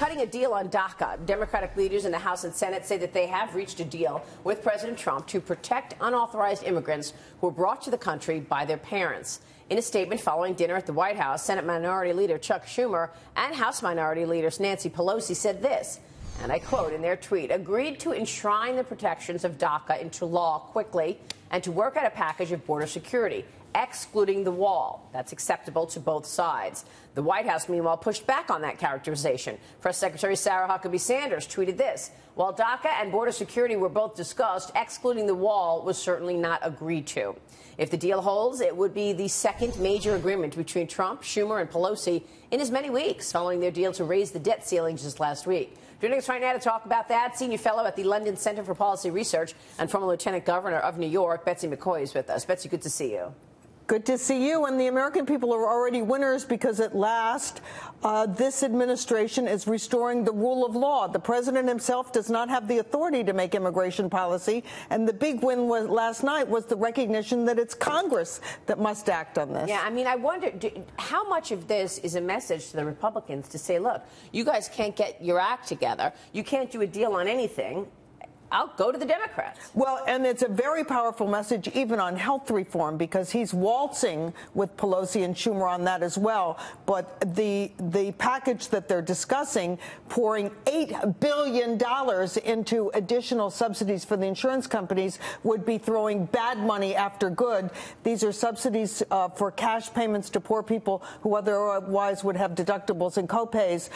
cutting a deal on DACA. Democratic leaders in the House and Senate say that they have reached a deal with President Trump to protect unauthorized immigrants who were brought to the country by their parents. In a statement following dinner at the White House, Senate Minority Leader Chuck Schumer and House Minority Leaders Nancy Pelosi said this, and I quote in their tweet, agreed to enshrine the protections of DACA into law quickly and to work out a package of border security, excluding the wall. That's acceptable to both sides. The White House, meanwhile, pushed back on that characterization. Press Secretary Sarah Huckabee Sanders tweeted this. While DACA and border security were both discussed, excluding the wall was certainly not agreed to. If the deal holds, it would be the second major agreement between Trump, Schumer, and Pelosi in as many weeks, following their deal to raise the debt ceiling just last week. Joining us right now to talk about that, senior fellow at the London Center for Policy Research and former Lieutenant Governor of New York, Betsy McCaughey, is with us. Betsy, good to see you. Good to see you. And the American people are already winners because at last this administration is restoring the rule of law. The president himself does not have the authority to make immigration policy. And the big win last night was the recognition that it's Congress that must act on this. Yeah, I mean, I wonder how much of this is a message to the Republicans to say, look, you guys can't get your act together. You can't do a deal on anything. I'll go to the Democrats. Well, and it's a very powerful message even on health reform because he's waltzing with Pelosi and Schumer on that as well. But the package that they're discussing, pouring $8 billion into additional subsidies for the insurance companies, would be throwing bad money after good. These are subsidies for cash payments to poor people who otherwise would have deductibles and copays.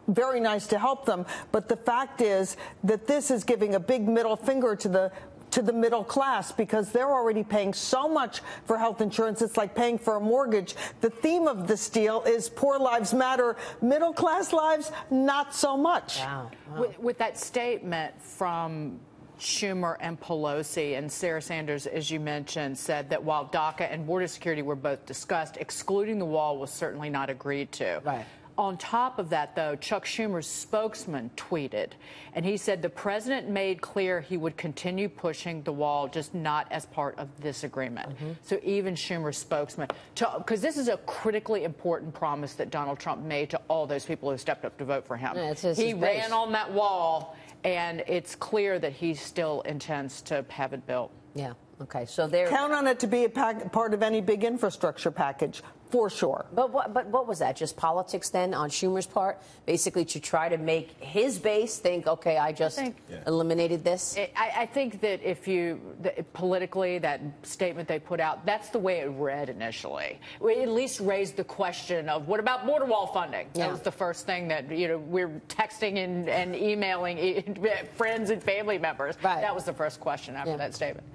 Very nice to help them. But the fact is that this is giving a big middle finger to the middle class because they're already paying so much for health insurance. It's like paying for a mortgage. The theme of this deal is poor lives matter, middle class lives not so much. Wow. Wow. With that statement from Schumer and Pelosi, and Sarah Sanders, as you mentioned, said that while DACA and border security were both discussed, excluding the wall was certainly not agreed to. Right. On top of that, though, Chuck Schumer's spokesman tweeted, and he said the president made clear he would continue pushing the wall, just not as part of this agreement. Mm-hmm. So even Schumer's spokesman, because this is a critically important promise that Donald Trump made to all those people who stepped up to vote for him. Yeah, he ran on that wall, and it's clear that he still intends to have it built. Yeah. Okay. So there. Count on it to be a part of any big infrastructure package. For sure. But what was that? Just politics then on Schumer's part? Basically to try to make his base think, okay, I just eliminated this? I think that politically, that statement they put out, that's the way it read initially. We at least raised the question of what about border wall funding? Yeah. That was the first thing that, we're texting and emailing friends and family members. Right. That was the first question after that statement.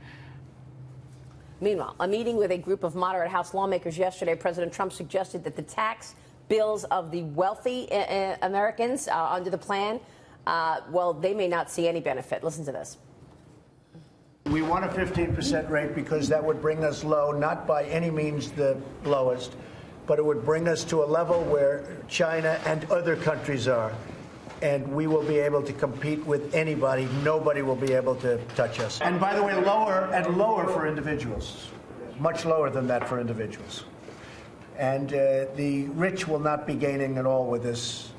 Meanwhile, a meeting with a group of moderate House lawmakers yesterday, President Trump suggested that the tax bills of the wealthy Americans under the plan, they may not see any benefit. Listen to this. We want a 15% rate because that would bring us low, not by any means the lowest, but it would bring us to a level where China and other countries are. And we will be able to compete with anybody. Nobody will be able to touch us. And by the way, lower for individuals, much lower than that for individuals. And the rich will not be gaining at all with this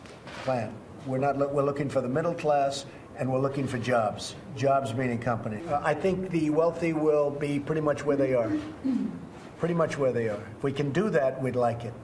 plan. We're looking for the middle class, and we're looking for jobs. Jobs meaning company. I think the wealthy will be pretty much where they are. Pretty much where they are. If we can do that, we'd like it.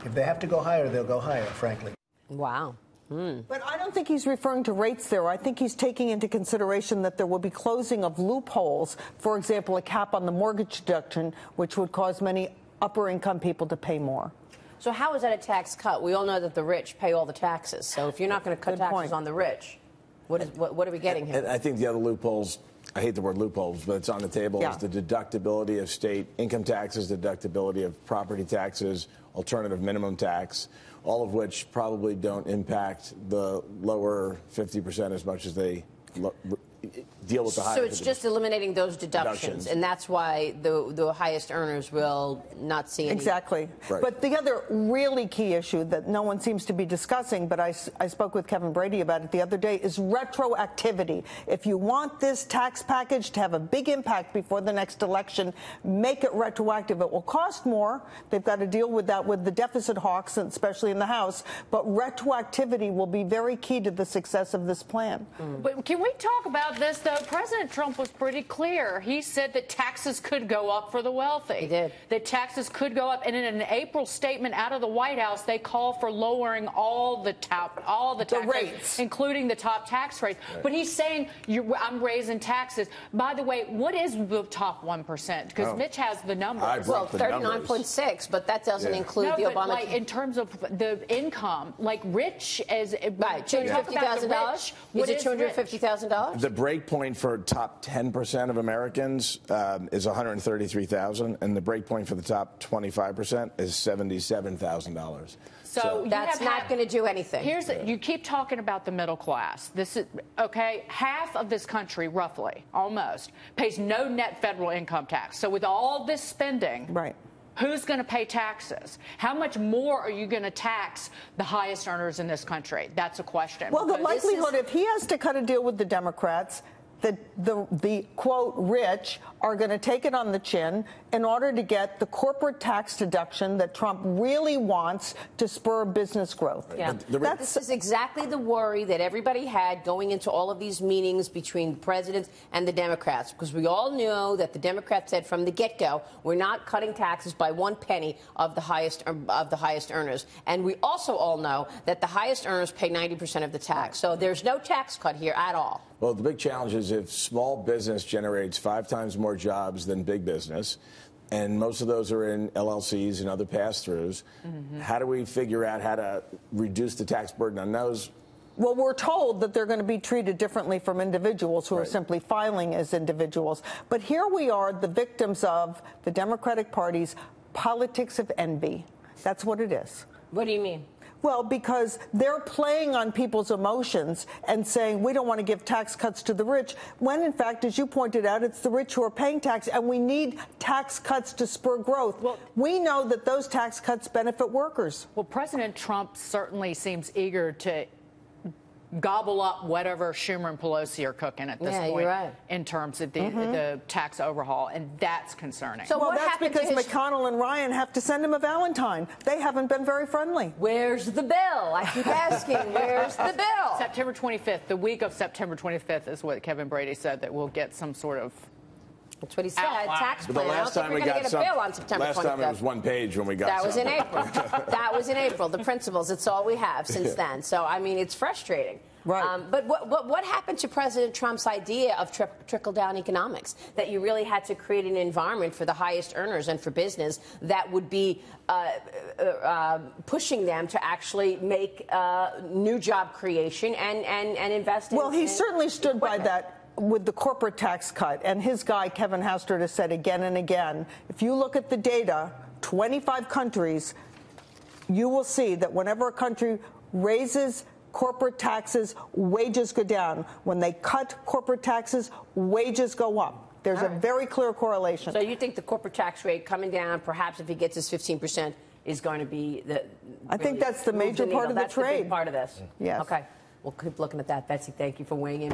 If they have to go higher, they'll go higher, frankly. Wow. But I don't think he's referring to rates there. I think he's taking into consideration that there will be closing of loopholes. For example, a cap on the mortgage deduction, which would cause many upper-income people to pay more. So how is that a tax cut? We all know that the rich pay all the taxes. So if you're not going to cut taxes on the rich, what are we getting here? I think the other loopholes, I hate the word loopholes, but it's on the table, is the deductibility of state income taxes, deductibility of property taxes, alternative minimum tax, all of which probably don't impact the lower 50% as much as they deal with the higher. So it's just eliminating those deductions, and that's why the highest earners will not see any. Exactly. Right. But the other really key issue that no one seems to be discussing, but I spoke with Kevin Brady about it the other day, is retroactivity. If you want this tax package to have a big impact before the next election, make it retroactive. It will cost more. They've got to deal with that with the deficit hawks, especially in the House. But retroactivity will be very key to the success of this plan. But can we talk about this, though? President Trump was pretty clear. He said that taxes could go up for the wealthy. He did. That taxes could go up. And in an April statement out of the White House, they call for lowering all the tax rates, including the top tax rates. Right. But he's saying, I'm raising taxes. By the way, what is the top 1%? Because Mitch has the numbers. Well, 39.6, but that doesn't include the Obama. Like, in terms of the income, like rich as right, $250,000. Is it $250,000? The break point for top 10% of Americans is $133,000, and the break point for the top 25% is $77,000. So that's not going to do anything. You keep talking about the middle class. This is okay. Half of this country, roughly, almost, pays no net federal income tax. So with all this spending, right. Who's going to pay taxes? How much more are you going to tax the highest earners in this country? That's a question. Well, the likelihood, if he has to cut a deal with the Democrats, the quote rich are going to take it on the chin in order to get the corporate tax deduction that Trump really wants to spur business growth. Yeah. This is exactly the worry that everybody had going into all of these meetings between the president and the Democrats, because we all knew that the Democrats said from the get-go, we're not cutting taxes by 1 penny of the highest earners. And we also all know that the highest earners pay 90% of the tax. So there's no tax cut here at all. Well, the big challenge is if small business generates 5 times more jobs than big business, and most of those are in LLCs and other pass-throughs, how do we figure out how to reduce the tax burden on those? Well, we're told that they're going to be treated differently from individuals who are simply filing as individuals. But here we are, the victims of the Democratic Party's politics of envy. That's what it is. What do you mean? Well, because they're playing on people's emotions and saying we don't want to give tax cuts to the rich, when, in fact, as you pointed out, it's the rich who are paying tax, and we need tax cuts to spur growth. Well, we know that those tax cuts benefit workers. Well, President Trump certainly seems eager to gobble up whatever Schumer and Pelosi are cooking at this point in terms of the tax overhaul, and that's concerning. So that's because McConnell and Ryan have to send him a Valentine. They haven't been very friendly. Where's the bill? I keep asking, where's the bill? September 25th, the week of September 25th is what Kevin Brady said, that we'll get some sort of That's what he said. Tax plan. The last time we got a bill on September 25th. Last time it was 1 page when we got. That was in April. That was in April. The principles. It's all we have since then. So I mean, it's frustrating. Right. But what happened to President Trump's idea of trickle-down economics? That you really had to create an environment for the highest earners and for business that would be pushing them to actually make new job creation and invest in. Well, he certainly stood by that with the corporate tax cut. And his guy, Kevin Hastert, has said again and again, if you look at the data, 25 countries, you will see that whenever a country raises corporate taxes, wages go down. When they cut corporate taxes, wages go up. There's a very clear correlation. So you think the corporate tax rate coming down, perhaps if he gets his 15%, is going to be I think that's the major part of the trade. That's the big part of this. Yes. Okay. We'll keep looking at that. Betsy, thank you for weighing in.